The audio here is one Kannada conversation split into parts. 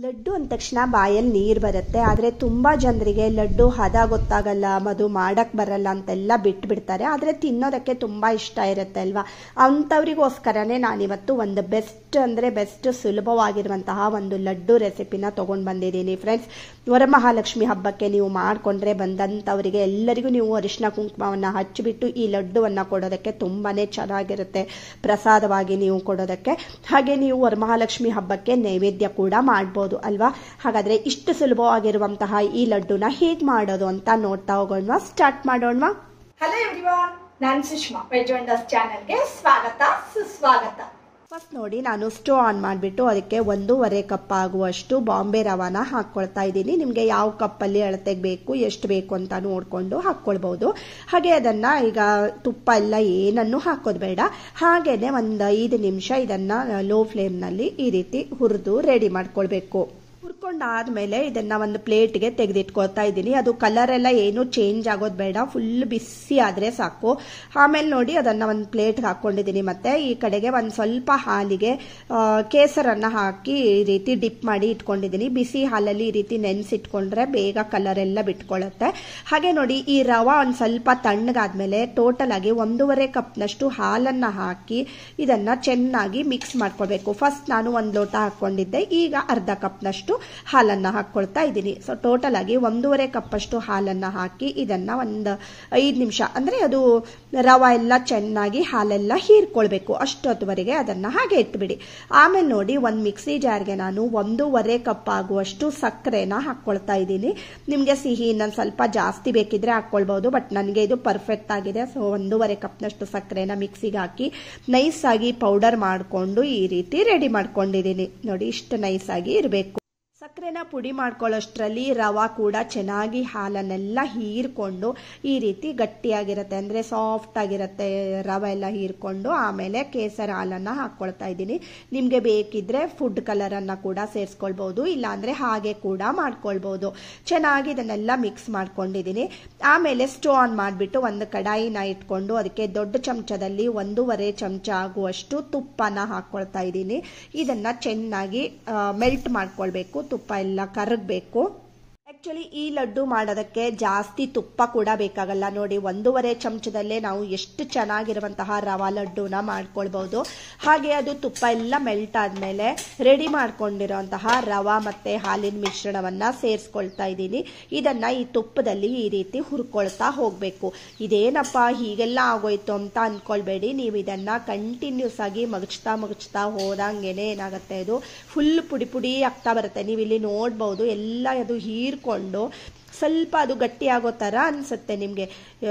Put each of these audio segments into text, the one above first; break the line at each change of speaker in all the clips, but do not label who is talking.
ಲಡ್ಡು ಅಂದ ತಕ್ಷಣ ಬಾಯಲ್ಲಿ ನೀರು ಬರುತ್ತೆ. ಆದರೆ ತುಂಬ ಜನರಿಗೆ ಲಡ್ಡು ಹದ ಗೊತ್ತಾಗಲ್ಲ, ಅದು ಮಾಡಕ್ಕೆ ಬರಲ್ಲ ಅಂತೆಲ್ಲ ಬಿಟ್ಬಿಡ್ತಾರೆ. ಆದರೆ ತಿನ್ನೋದಕ್ಕೆ ತುಂಬ ಇಷ್ಟ ಇರುತ್ತೆ ಅಲ್ವಾ. ಅಂಥವ್ರಿಗೋಸ್ಕರನೇ ನಾನಿವತ್ತು ಒಂದು ಬೆಸ್ಟ್ ಅಂದರೆ ಬೆಸ್ಟ್ ಸುಲಭವಾಗಿರುವಂತಹ ಒಂದು ಲಡ್ಡು ರೆಸಿಪಿನ ತೊಗೊಂಡು ಬಂದಿದ್ದೀನಿ ಫ್ರೆಂಡ್ಸ್. ವರಮಹಾಲಕ್ಷ್ಮಿ ಹಬ್ಬಕ್ಕೆ ನೀವು ಮಾಡಿಕೊಂಡ್ರೆ ಬಂದಂಥವರಿಗೆ ಎಲ್ಲರಿಗೂ ನೀವು ಅರಿಶಿನ ಕುಂಕುಮವನ್ನು ಹಚ್ಚಿಬಿಟ್ಟು ಈ ಲಡ್ಡುವನ್ನು ಕೊಡೋದಕ್ಕೆ ತುಂಬಾ ಚೆನ್ನಾಗಿರುತ್ತೆ, ಪ್ರಸಾದವಾಗಿ ನೀವು ಕೊಡೋದಕ್ಕೆ. ಹಾಗೆ ನೀವು ವರಮಹಾಲಕ್ಷ್ಮಿ ಹಬ್ಬಕ್ಕೆ ನೈವೇದ್ಯ ಕೂಡ ಮಾಡ್ಬೋದು ಅಲ್ವಾ. ಹಾಗಾದ್ರೆ ಇಷ್ಟು ಸುಲಭವಾಗಿರುವಂತಹ ಈ ಲಡ್ಡುನ ಹೇಗ್ ಮಾಡೋದು ಅಂತ ನೋಡ್ತಾ ಹೋಗೋಣ, ಸ್ಟಾರ್ಟ್ ಮಾಡೋಣ.
ಹಲೋ ಎವ್ರಿವನ್, ನಾನು ಸುಷ್ಮಾ. ವೆಜ್ ವಂಡರ್ಸ್ ಚಾನೆಲ್ಗೆ ಸ್ವಾಗತ ಸುಸ್ವಾಗತ.
ಫಸ್ಟ್ ನೋಡಿ, ನಾನು ಸ್ಟವ್ ಆನ್ ಮಾಡಿಬಿಟ್ಟು ಅದಕ್ಕೆ 1.5 ಕಪ್ ಆಗುವಷ್ಟು ಬಾಂಬೆ ರವಾನ ಹಾಕ್ಕೊಳ್ತಾ ಇದ್ದೀನಿ. ನಿಮಗೆ ಯಾವ ಕಪ್ಪಲ್ಲಿ ಅಳತೆಗೆ ಬೇಕು, ಎಷ್ಟು ಬೇಕು ಅಂತ ನೋಡಿಕೊಂಡು ಹಾಕ್ಕೊಳ್ಬಹುದು. ಹಾಗೆ ಅದನ್ನು ಈಗ ತುಪ್ಪ ಎಲ್ಲ ಏನನ್ನು ಹಾಕೋದು ಬೇಡ, ಹಾಗೇನೆ ಒಂದು 5 ನಿಮಿಷ ಇದನ್ನು ಲೋ ಫ್ಲೇಮ್ನಲ್ಲಿ ಈ ರೀತಿ ಹುರಿದು ರೆಡಿ ಮಾಡ್ಕೊಳ್ಬೇಕು. ಹುರ್ಕೊಂಡಾದ್ಮೇಲೆ ಇದನ್ನ ಒಂದು ಪ್ಲೇಟ್ಗೆ ತೆಗೆದಿಟ್ಕೊಳ್ತಾ ಇದ್ದೀನಿ. ಅದು ಕಲರ್ ಎಲ್ಲ ಏನು ಚೇಂಜ್ ಆಗೋದು ಬೇಡ, ಫುಲ್ ಬಿಸಿ ಆದ್ರೆ ಸಾಕು. ಆಮೇಲೆ ನೋಡಿ ಅದನ್ನ ಒಂದು ಪ್ಲೇಟ್ಗೆ ಹಾಕೊಂಡಿದ್ದೀನಿ. ಮತ್ತೆ ಈ ಕಡೆಗೆ ಒಂದು ಸ್ವಲ್ಪ ಹಾಲಿಗೆ ಕೇಸರನ್ನ ಹಾಕಿ ಈ ರೀತಿ ಡಿಪ್ ಮಾಡಿ ಇಟ್ಕೊಂಡಿದ್ದೀನಿ. ಬಿಸಿ ಹಾಲಲ್ಲಿ ಈ ರೀತಿ ನೆನೆಸಿಟ್ಕೊಂಡ್ರೆ ಬೇಗ ಕಲರ್ ಎಲ್ಲ ಬಿಟ್ಕೊಳ್ಳುತ್ತೆ. ಹಾಗೆ ನೋಡಿ ಈ ರವಾ ಒಂದು ಸ್ವಲ್ಪ ತಣ್ಣಗಾದ್ಮೇಲೆ ಟೋಟಲ್ ಆಗಿ 1.5 ಕಪ್ನಷ್ಟು ಹಾಲನ್ನ ಹಾಕಿ ಇದನ್ನ ಚೆನ್ನಾಗಿ ಮಿಕ್ಸ್ ಮಾಡ್ಕೊಳ್ಬೇಕು. ಫಸ್ಟ್ ನಾನು 1 ಲೋಟ ಹಾಕೊಂಡಿದ್ದೆ, ಈಗ ಅರ್ಧ ಕಪ್ನಷ್ಟು ಹಾಲನ್ನ ಹಾಕೊಳ್ತಾ ಇದ್ದೀನಿ. ಸೊ ಟೋಟಲ್ ಆಗಿ 1.5 ಕಪ್ ಅಷ್ಟು ಹಾಲನ್ನ ಹಾಕಿ ಇದನ್ನ ಒಂದು 5 ನಿಮಿಷ ಅಂದ್ರೆ ಅದು ರವಾ ಎಲ್ಲ ಚೆನ್ನಾಗಿ ಹಾಲೆಲ್ಲ ಹೀರ್ಕೊಳ್ಬೇಕು, ಅಷ್ಟೊತ್ತುವರೆಗೆ ಅದನ್ನ ಹಾಗೆ ಇಟ್ಬಿಡಿ. ಆಮೇಲೆ ನೋಡಿ ಒಂದು ಮಿಕ್ಸಿ ಜಾರ್ಗೆ ನಾನು 1.5 ಕಪ್ ಆಗುವಷ್ಟು ಸಕ್ಕರೆನ ಹಾಕೊಳ್ತಾ ಇದ್ದೀನಿ. ನಿಮ್ಗೆ ಸಿಹಿ ಇನ್ನೊಂದು ಸ್ವಲ್ಪ ಜಾಸ್ತಿ ಬೇಕಿದ್ರೆ ಹಾಕೊಳ್ಬಹುದು, ಬಟ್ ನನಗೆ ಇದು ಪರ್ಫೆಕ್ಟ್ ಆಗಿದೆ. ಸೊ 1.5 ಕಪ್ನಷ್ಟು ಸಕ್ಕರೆನ ಮಿಕ್ಸಿಗೆ ಹಾಕಿ ನೈಸ್ ಆಗಿ ಪೌಡರ್ ಮಾಡಿಕೊಂಡು ಈ ರೀತಿ ರೆಡಿ ಮಾಡ್ಕೊಂಡಿದ್ದೀನಿ. ನೋಡಿ ಇಷ್ಟು ನೈಸ್ ಆಗಿ ಇರಬೇಕು. ಸಕ್ಕರೆನ ಪುಡಿ ಮಾಡ್ಕೊಳ್ಳೋಷ್ಟರಲ್ಲಿ ರವಾ ಕೂಡ ಚೆನ್ನಾಗಿ ಹಾಲನ್ನೆಲ್ಲ ಹೀರ್ಕೊಂಡು ಈ ರೀತಿ ಗಟ್ಟಿಯಾಗಿರುತ್ತೆ, ಅಂದರೆ ಸಾಫ್ಟ್ ಆಗಿರುತ್ತೆ ರವೆ ಎಲ್ಲ ಹೀರ್ಕೊಂಡು. ಆಮೇಲೆ ಕೇಸರ ಹಾಲನ್ನು ಹಾಕ್ಕೊಳ್ತಾ ಇದ್ದೀನಿ. ನಿಮಗೆ ಬೇಕಿದ್ರೆ ಫುಡ್ ಕಲರನ್ನು ಕೂಡ ಸೇರಿಸ್ಕೊಳ್ಬೋದು, ಇಲ್ಲಾಂದರೆ ಹಾಗೆ ಕೂಡ ಮಾಡ್ಕೊಳ್ಬೋದು. ಚೆನ್ನಾಗಿ ಇದನ್ನೆಲ್ಲ ಮಿಕ್ಸ್ ಮಾಡ್ಕೊಂಡಿದ್ದೀನಿ. ಆಮೇಲೆ ಸ್ಟವ್ ಆನ್ ಮಾಡಿಬಿಟ್ಟು ಒಂದು ಕಡಾಯಿನ ಇಟ್ಕೊಂಡು ಅದಕ್ಕೆ ದೊಡ್ಡ ಚಮಚದಲ್ಲಿ 1.5 ಚಮಚ ಆಗುವಷ್ಟು ತುಪ್ಪನ ಹಾಕ್ಕೊಳ್ತಾ ಇದ್ದೀನಿ. ಇದನ್ನು ಚೆನ್ನಾಗಿ ಮೆಲ್ಟ್ ಮಾಡ್ಕೊಳ್ಬೇಕು, ತುಪ್ಪ ಎಲ್ಲ ಕರಗಬೇಕು. ಆಕ್ಚುಲಿ ಈ ಲಡ್ಡು ಮಾಡೋದಕ್ಕೆ ಜಾಸ್ತಿ ತುಪ್ಪ ಕೂಡ ಬೇಕಾಗಲ್ಲ. ನೋಡಿ 1.5 ಚಮಚದಲ್ಲೇ ನಾವು ಎಷ್ಟು ಚೆನ್ನಾಗಿರುವಂತಹ ರವಾ ಲಡ್ಡುನ ಮಾಡ್ಕೊಳ್ಬಹುದು. ಹಾಗೆ ಅದು ತುಪ್ಪ ಎಲ್ಲ ಮೆಲ್ಟ್ ಆದ್ಮೇಲೆ ರೆಡಿ ಮಾಡ್ಕೊಂಡಿರುವಂತಹ ರವಾ ಮತ್ತೆ ಹಾಲಿನ ಮಿಶ್ರಣವನ್ನ ಸೇರಿಸ್ಕೊಳ್ತಾ ಇದ್ದೀನಿ. ಇದನ್ನ ಈ ತುಪ್ಪದಲ್ಲಿ ಈ ರೀತಿ ಹುರ್ಕೊಳ್ತಾ ಹೋಗ್ಬೇಕು. ಇದೇನಪ್ಪ ಹೀಗೆಲ್ಲ ಆಗೋಯ್ತು ಅಂತ ಅನ್ಕೊಳ್ಬೇಡಿ. ನೀವು ಇದನ್ನ ಕಂಟಿನ್ಯೂಸ್ ಆಗಿ ಮಗಚ್ತಾ ಹೋದಂಗೆನೆ ಏನಾಗುತ್ತೆ, ಇದು ಫುಲ್ ಪುಡಿ ಪುಡಿ ಆಗ್ತಾ ಬರುತ್ತೆ. ನೀವು ಇಲ್ಲಿ ನೋಡ್ಬಹುದು ಎಲ್ಲ ಅದು ಹೀರ್ಕೊಂಡು ಸ್ವಲ್ಪ ಅದು ಗಟ್ಟಿ ಆಗೋ ಥರ ಅನಿಸುತ್ತೆ. ನಿಮಗೆ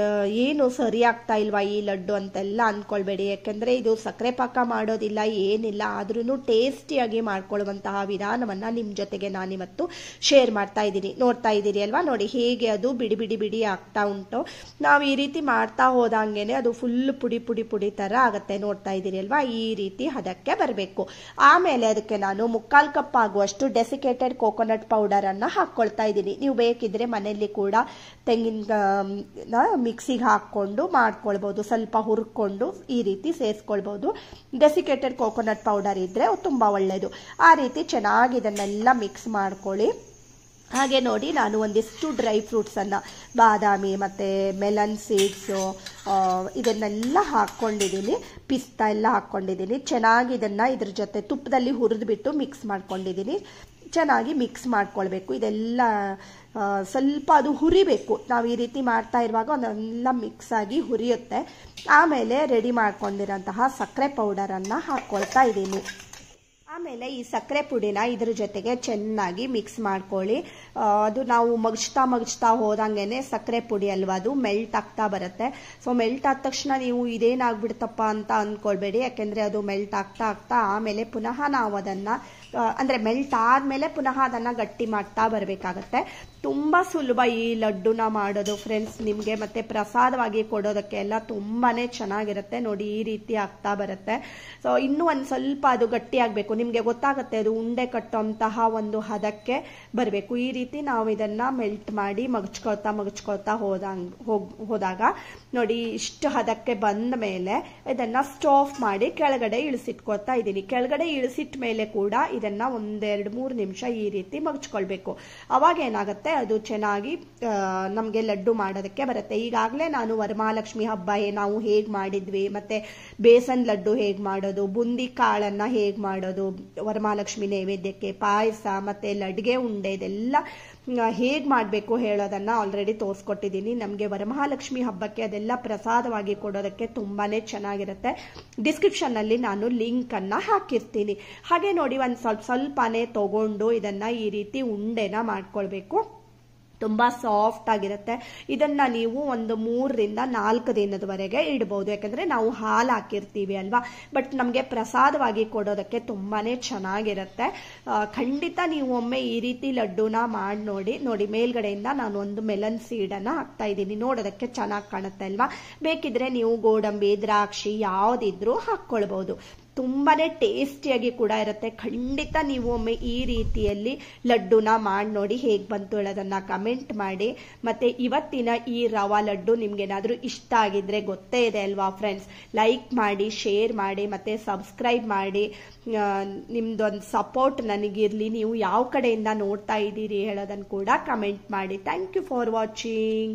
ಏನು ಸರಿ ಆಗ್ತಾ ಇಲ್ವಾ ಈ ಲಡ್ಡು ಅಂತೆಲ್ಲ ಅಂದ್ಕೊಳ್ಬೇಡಿ, ಯಾಕೆಂದರೆ ಇದು ಸಕ್ಕರೆ ಪಾಕ ಮಾಡೋದಿಲ್ಲ ಏನಿಲ್ಲ. ಆದ್ರೂ ಟೇಸ್ಟಿಯಾಗಿ ಮಾಡ್ಕೊಳ್ಳುವಂತಹ ವಿಧಾನವನ್ನು ನಿಮ್ಮ ಜೊತೆಗೆ ನಾನಿವತ್ತು ಶೇರ್ ಮಾಡ್ತಾ ಇದ್ದೀನಿ. ನೋಡ್ತಾ ಇದ್ದೀರಿ ಅಲ್ವಾ, ನೋಡಿ ಹೇಗೆ ಅದು ಬಿಡಿ ಬಿಡಿ ಬಿಡಿ ಆಗ್ತಾ ಉಂಟು. ನಾವು ಈ ರೀತಿ ಮಾಡ್ತಾ ಹೋದಂಗೆನೆ ಅದು ಫುಲ್ ಪುಡಿ ಪುಡಿ ಪುಡಿ ಥರ ಆಗುತ್ತೆ. ನೋಡ್ತಾ ಇದ್ದೀರಿ ಅಲ್ವಾ, ಈ ರೀತಿ ಹದಕ್ಕೆ ಬರಬೇಕು. ಆಮೇಲೆ ಅದಕ್ಕೆ ನಾನು 1/4 ಕಪ್ ಆಗುವಷ್ಟು ಡೆಸಿಕೇಟೆಡ್ ಕೋಕೋನಟ್ ಪೌಡರನ್ನು ಹಾಕ್ಕೊಳ್ತಾ ಇದ್ದೀನಿ. ನೀವು ಬೇಕಿದ್ರೆ ಮನೆಯಲ್ಲಿ ಕೂಡ ತೆಂಗಿನ ಮಿಕ್ಸಿಗೆ ಹಾಕ್ಕೊಂಡು ಮಾಡ್ಕೊಳ್ಬಹುದು, ಸ್ವಲ್ಪ ಹುರ್ಕೊಂಡು ಈ ರೀತಿ ಸೇರಿಸ್ಕೊಳ್ಬಹುದು. ಡೆಸಿಕೇಟೆಡ್ ಕೋಕೋನಟ್ ಪೌಡರ್ ಇದ್ರೆ ತುಂಬ ಒಳ್ಳೆಯದು. ಆ ರೀತಿ ಚೆನ್ನಾಗಿ ಇದನ್ನೆಲ್ಲ ಮಿಕ್ಸ್ ಮಾಡ್ಕೊಳ್ಳಿ. ಹಾಗೆ ನೋಡಿ ನಾನು ಒಂದಿಷ್ಟು ಡ್ರೈ ಫ್ರೂಟ್ಸನ್ನು, ಬಾದಾಮಿ ಮತ್ತು ಮೆಲನ್ ಸೀಡ್ಸು ಇದನ್ನೆಲ್ಲ ಹಾಕ್ಕೊಂಡಿದ್ದೀನಿ, ಪಿಸ್ತಾ ಎಲ್ಲ ಹಾಕ್ಕೊಂಡಿದ್ದೀನಿ. ಚೆನ್ನಾಗಿ ಇದನ್ನು ಇದ್ರ ಜೊತೆ ತುಪ್ಪದಲ್ಲಿ ಹುರಿದ್ಬಿಟ್ಟು ಮಿಕ್ಸ್ ಮಾಡ್ಕೊಂಡಿದ್ದೀನಿ. ಚೆನ್ನಾಗಿ ಮಿಕ್ಸ್ ಮಾಡ್ಕೊಳ್ಬೇಕು. ಇದೆಲ್ಲ ಸ್ವಲ್ಪ ಅದು ಹುರಿಬೇಕು. ನಾವು ಈ ರೀತಿ ಮಾಡ್ತಾ ಇರುವಾಗ ಅದೆಲ್ಲ ಮಿಕ್ಸ್ ಆಗಿ ಹುರಿಯುತ್ತೆ. ಆಮೇಲೆ ರೆಡಿ ಮಾಡ್ಕೊಂಡಿರೋಂತಹ ಸಕ್ಕರೆ ಪೌಡರನ್ನು ಹಾಕ್ಕೊಳ್ತಾ ಇದ್ದೀನಿ. ಆಮೇಲೆ ಈ ಸಕ್ಕರೆ ಪುಡಿನ ಇದ್ರ ಜೊತೆಗೆ ಚೆನ್ನಾಗಿ ಮಿಕ್ಸ್ ಮಾಡ್ಕೊಳ್ಳಿ. ಅದು ನಾವು ಮಗಚ್ತಾ ಹೋದಂಗೆನೆ ಸಕ್ಕರೆ ಪುಡಿ ಅಲ್ವಾ, ಅದು ಮೆಲ್ಟ್ ಆಗ್ತಾ ಬರುತ್ತೆ. ಸೊ ಮೆಲ್ಟ್ ಆದ ತಕ್ಷಣ ನೀವು ಇದೇನಾಗ್ಬಿಡ್ತಪ್ಪ ಅಂತ ಅಂದ್ಕೊಳ್ಬೇಡಿ, ಯಾಕೆಂದರೆ ಅದು ಮೆಲ್ಟ್ ಆಗ್ತಾ ಆಮೇಲೆ ಪುನಃ ನಾವು ಅದನ್ನು ಅಂದರೆ ಮೆಲ್ಟ್ ಆದಮೇಲೆ ಪುನಃ ಅದನ್ನು ಗಟ್ಟಿ ಮಾಡ್ತಾ ಬರಬೇಕಾಗತ್ತೆ. ತುಂಬ ಸುಲಭ ಈ ಲಡ್ಡುನ ಮಾಡೋದು ಫ್ರೆಂಡ್ಸ್. ನಿಮಗೆ ಮತ್ತೆ ಪ್ರಸಾದವಾಗಿ ಕೊಡೋದಕ್ಕೆ ಎಲ್ಲ ತುಂಬಾ ಚೆನ್ನಾಗಿರುತ್ತೆ. ನೋಡಿ ಈ ರೀತಿ ಆಗ್ತಾ ಬರುತ್ತೆ. ಸೊ ಇನ್ನೂ ಒಂದು ಸ್ವಲ್ಪ ಅದು ಗಟ್ಟಿ ಆಗಬೇಕು. ನಿಮಗೆ ಗೊತ್ತಾಗುತ್ತೆ ಅದು ಉಂಡೆ ಕಟ್ಟುವಂತಹ ಒಂದು ಹದಕ್ಕೆ ಬರಬೇಕು. ಈ ರೀತಿ ನಾವು ಇದನ್ನು ಮೆಲ್ಟ್ ಮಾಡಿ ಮಗಚ್ಕೊಳ್ತಾ ಹೋದಾಗ ನೋಡಿ ಇಷ್ಟು ಹದಕ್ಕೆ ಬಂದ ಮೇಲೆ ಇದನ್ನು ಸ್ಟವ್ ಆಫ್ ಮಾಡಿ ಕೆಳಗಡೆ ಇಳಿಸಿಟ್ಕೊಳ್ತಾ ಇದ್ದೀನಿ. ಕೆಳಗಡೆ ಇಳಿಸಿಟ್ಟ ಮೇಲೆ ಕೂಡ ಇದನ್ನ 1-2-3 ನಿಮಿಷ ಈ ರೀತಿ ಮಗ್ಚ್ಕೊಳ್ಬೇಕು. ಅವಾಗ ಏನಾಗುತ್ತೆ, ಅದು ಚೆನ್ನಾಗಿ ನಮಗೆ ಲಡ್ಡು ಮಾಡೋದಕ್ಕೆ ಬರುತ್ತೆ. ಈಗಾಗಲೇ ನಾನು ವರಮಹಾಲಕ್ಷ್ಮಿ ಹಬ್ಬ ನಾವು ಹೇಗೆ ಮಾಡಿದ್ವಿ, ಮತ್ತೆ ಬೇಸನ್ ಲಡ್ಡು ಹೇಗೆ ಮಾಡೋದು, ಬುಂದಿ ಕಾಳನ್ನ ಹೇಗೆ ಮಾಡೋದು, ವರಮಹಾಲಕ್ಷ್ಮಿ ನೈವೇದ್ಯಕ್ಕೆ ಪಾಯಸ ಮತ್ತೆ ಲಡ್ಗೆ ಉಂಡೆ ಇದೆಲ್ಲ ಹೇಗೆ ಮಾಡಬೇಕು ಹೇಳೋದನ್ನ ಆಲ್ರೆಡಿ ತೋರಿಸ್ಕೊಟ್ಟಿದ್ದೀನಿ. ನಮಗೆ ವರಮಹಾಲಕ್ಷ್ಮಿ ಹಬ್ಬಕ್ಕೆ ಅದೆಲ್ಲ ಪ್ರಸಾದವಾಗಿ ಕೊಡೋದಕ್ಕೆ ತುಂಬಾನೇ ಚೆನ್ನಾಗಿರುತ್ತೆ. ಡಿಸ್ಕ್ರಿಪ್ಷನ್ ನಲ್ಲಿ ನಾನು ಲಿಂಕ್ ಅನ್ನ ಹಾಕಿರ್ತೀನಿ. ಹಾಗೆ ನೋಡಿ, ಒಂದು ಸ್ವಲ್ಪನೇ ತಗೊಂಡು ಇದನ್ನ ಈ ರೀತಿ ಉಂಡೆನ ಮಾಡ್ಕೊಳ್ಬೇಕು. ತುಂಬಾ ಸಾಫ್ಟ್ ಆಗಿರುತ್ತೆ. ಇದನ್ನ ನೀವು ಒಂದು 3-4 ದಿನದವರೆಗೆ ಇಡಬಹುದು, ಯಾಕಂದ್ರೆ ನಾವು ಹಾಲು ಹಾಕಿರ್ತೀವಿ ಅಲ್ವಾ. ಬಟ್ ನಮಗೆ ಪ್ರಸಾದವಾಗಿ ಕೊಡೋದಕ್ಕೆ ತುಂಬಾನೇ ಚೆನ್ನಾಗಿರುತ್ತೆ. ಖಂಡಿತ ನೀವು ಒಮ್ಮೆ ಈ ರೀತಿ ಲಡ್ಡುನ ಮಾಡಿ ನೋಡಿ. ಮೇಲ್ಗಡೆಯಿಂದ ನಾನು ಒಂದು ಮೆಲನ್ ಸೀಡನ್ನ ಹಾಕ್ತಾ ಇದ್ದೀನಿ, ನೋಡೋದಕ್ಕೆ ಚೆನ್ನಾಗಿ ಕಾಣುತ್ತೆ ಅಲ್ವಾ. ಬೇಕಿದ್ರೆ ನೀವು ಗೋಡಂಬಿ, ದ್ರಾಕ್ಷಿ ಯಾವ್ದಿದ್ರು ಹಾಕೊಳ್ಬಹುದು. ತುಂಬಾನೇ ಟೇಸ್ಟಿಯಾಗಿ ಕೂಡ ಇರುತ್ತೆ. ಖಂಡಿತ ನೀವು ಒಮ್ಮೆ ಈ ರೀತಿಯಲ್ಲಿ ಲಡ್ಡುನ ಮಾಡಿ ನೋಡಿ, ಹೇಗೆ ಬಂತು ಹೇಳೋದನ್ನ ಕಮೆಂಟ್ ಮಾಡಿ. ಮತ್ತೆ ಇವತ್ತಿನ ಈ ರವಾ ಲಡ್ಡು ನಿಮ್ಗೇನಾದ್ರೂ ಇಷ್ಟ ಆಗಿದ್ರೆ ಗೊತ್ತೇ ಇದೆ ಅಲ್ವಾ ಫ್ರೆಂಡ್ಸ್, ಲೈಕ್ ಮಾಡಿ, ಶೇರ್ ಮಾಡಿ, ಮತ್ತೆ ಸಬ್ಸ್ಕ್ರೈಬ್ ಮಾಡಿ. ನಿಮ್ದೊಂದು ಸಪೋರ್ಟ್ ನನಗಿರ್ಲಿ. ನೀವು ಯಾವ ಕಡೆಯಿಂದ ನೋಡ್ತಾ ಇದ್ದೀರಿ ಹೇಳೋದನ್ನ ಕೂಡ ಕಮೆಂಟ್ ಮಾಡಿ. Thank you for watching.